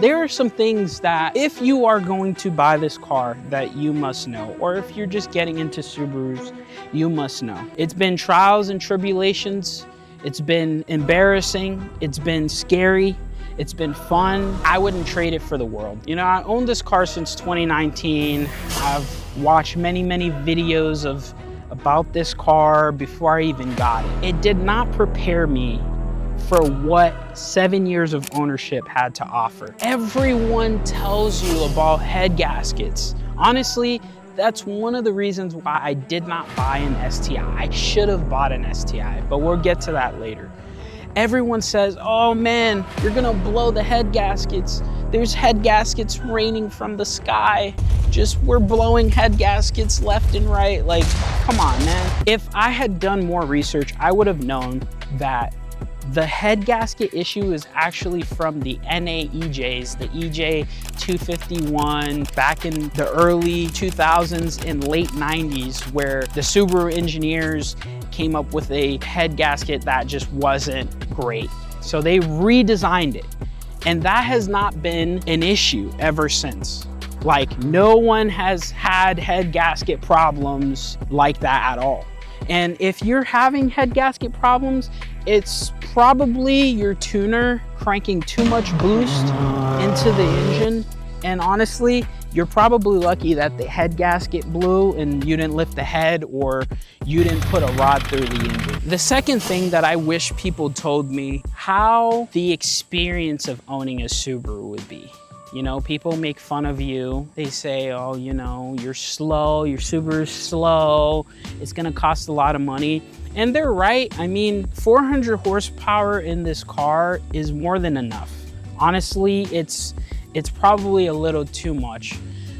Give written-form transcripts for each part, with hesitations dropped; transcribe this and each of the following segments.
There are some things that if you are going to buy this car that you must know, or if you're just getting into Subarus, you must know. It's been trials and tribulations. It's been embarrassing. It's been scary. It's been fun. I wouldn't trade it for the world. You know, I owned this car since 2019. I've watched many videos about this car before I even got it. It did not prepare me for what 7 years of ownership had to offer. Everyone tells you about head gaskets. Honestly, that's one of the reasons why I did not buy an STI. I should have bought an STI, but we'll get to that later. Everyone says, oh man, you're gonna blow the head gaskets. There's head gaskets raining from the sky. We're blowing head gaskets left and right. Like, come on, man. If I had done more research, I would have known that the head gasket issue is actually from the NA EJs, the EJ 251 back in the early 2000s and late 90s, where the Subaru engineers came up with a head gasket that just wasn't great. So they redesigned it. And that has not been an issue ever since. Like, no one has had head gasket problems like that at all. And if you're having head gasket problems, it's probably your tuner cranking too much boost into the engine. And honestly, you're probably lucky that the head gasket blew and you didn't lift the head, or you didn't put a rod through the engine. The second thing that I wish people told me, how the experience of owning a Subaru would be. You know, people make fun of you. They say, oh, you know, you're slow, your Subaru's slow, it's gonna cost a lot of money. And they're right. I mean, 400 horsepower in this car is more than enough. Honestly, it's probably a little too much.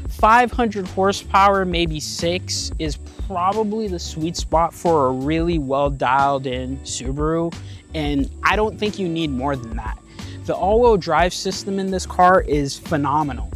500 horsepower, maybe 6, is probably the sweet spot for a really well dialed in Subaru. And I don't think you need more than that. The all-wheel drive system in this car is phenomenal,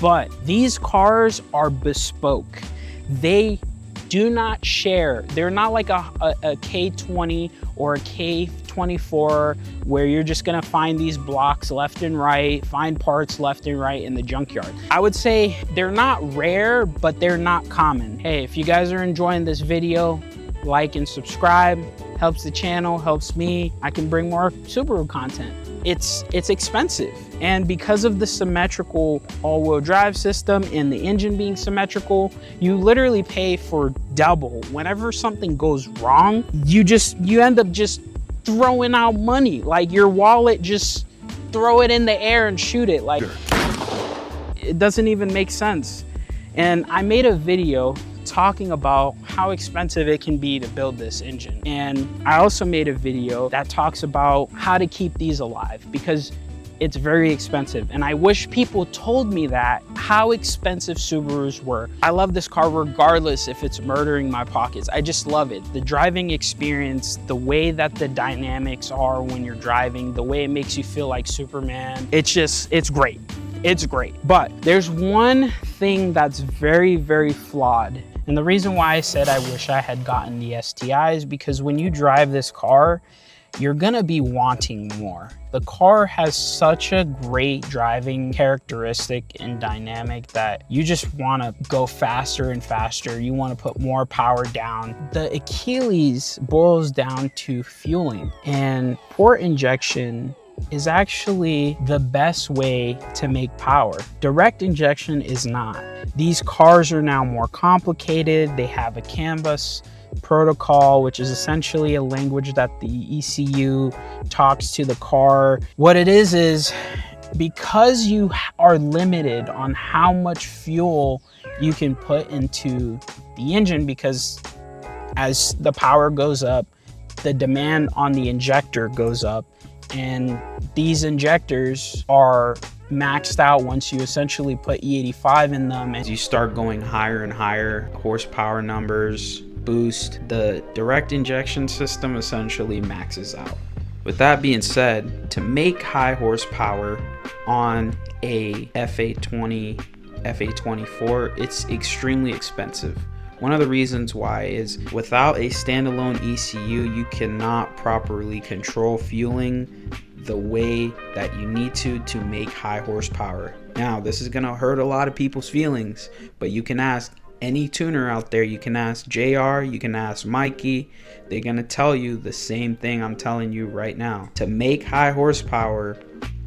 but these cars are bespoke. They do not share. They're not like a K20 or a K24 where you're just gonna find these blocks left and right, find parts left and right in the junkyard. I would say they're not rare, but they're not common. Hey, if you guys are enjoying this video, like and subscribe. Helps the channel, helps me. I can bring more Subaru content. It's expensive. And because of the symmetrical all-wheel drive system and the engine being symmetrical, you literally pay for double. Whenever something goes wrong, you end up just throwing out money. Like your wallet, just throw it in the air and shoot it. Like, it doesn't even make sense. And I made a video talking about how expensive it can be to build this engine. And I also made a video that talks about how to keep these alive, because it's very expensive. And I wish people told me that, how expensive Subarus were. I love this car regardless if it's murdering my pockets. I just love it. The driving experience, the way that the dynamics are when you're driving, the way it makes you feel like Superman, it's great. It's great. But there's one thing that's very flawed. And the reason why I said I wish I had gotten the STI is because when you drive this car, you're gonna be wanting more. The car has such a great driving characteristic and dynamic that you just wanna go faster and faster. You wanna put more power down. The Achilles boils down to fueling, and port injection is actually the best way to make power. Direct injection is not. These cars are now more complicated. They have a CAN bus protocol, which is essentially a language that the ECU talks to the car. What it is because you are limited on how much fuel you can put into the engine, because as the power goes up, the demand on the injector goes up. And these injectors are maxed out once you essentially put E85 in them. As you start going higher and higher horsepower numbers, boost, the direct injection system essentially maxes out. With that being said, to make high horsepower on a F820, F824, it's extremely expensive. One of the reasons why is without a standalone ECU, you cannot properly control fueling the way that you need to make high horsepower. Now, this is gonna hurt a lot of people's feelings, but you can ask any tuner out there. You can ask JR, you can ask Mikey. They're gonna tell you the same thing I'm telling you right now. To make high horsepower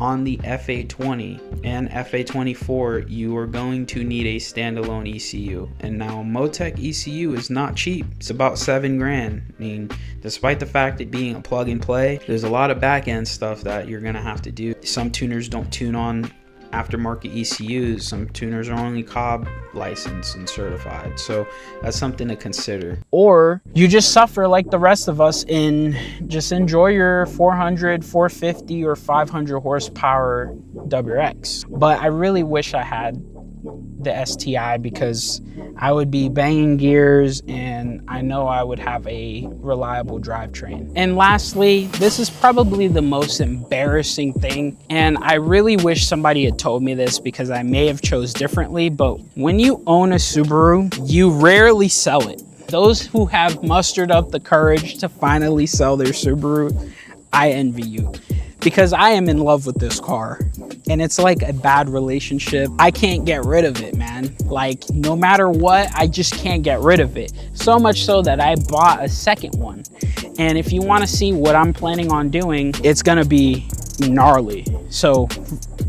on the F820 and F824, you are going to need a standalone ECU. And now Motec ECU is not cheap. It's about $7 grand. I mean, despite the fact it being a plug and play, there's a lot of back end stuff that you're gonna have to do. Some tuners don't tune on aftermarket ECUs. Some tuners are only Cobb licensed and certified, so that's something to consider. Or you just suffer like the rest of us and just enjoy your 400, 450 or 500 horsepower WRX. But I really wish I had the STI, because I would be banging gears and I know I would have a reliable drivetrain. And lastly, this is probably the most embarrassing thing, and I really wish somebody had told me this, because I may have chose differently, but when you own a Subaru, you rarely sell it. Those who have mustered up the courage to finally sell their Subaru, I envy you, because I am in love with this car. And it's like a bad relationship. I can't get rid of it, man. Like, no matter what, I just can't get rid of it. So much so that I bought a second one. And if you want to see what I'm planning on doing, it's gonna be gnarly. So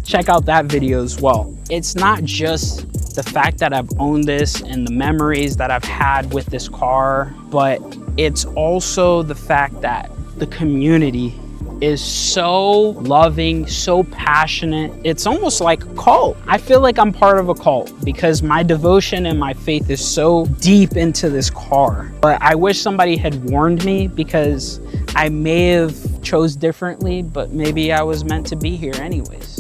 check out that video as well. It's not just the fact that I've owned this and the memories that I've had with this car, but it's also the fact that the community is so loving, so passionate. It's almost like a cult. I feel like I'm part of a cult because my devotion and my faith is so deep into this car. But I wish somebody had warned me, because I may have chose differently, but maybe I was meant to be here anyways.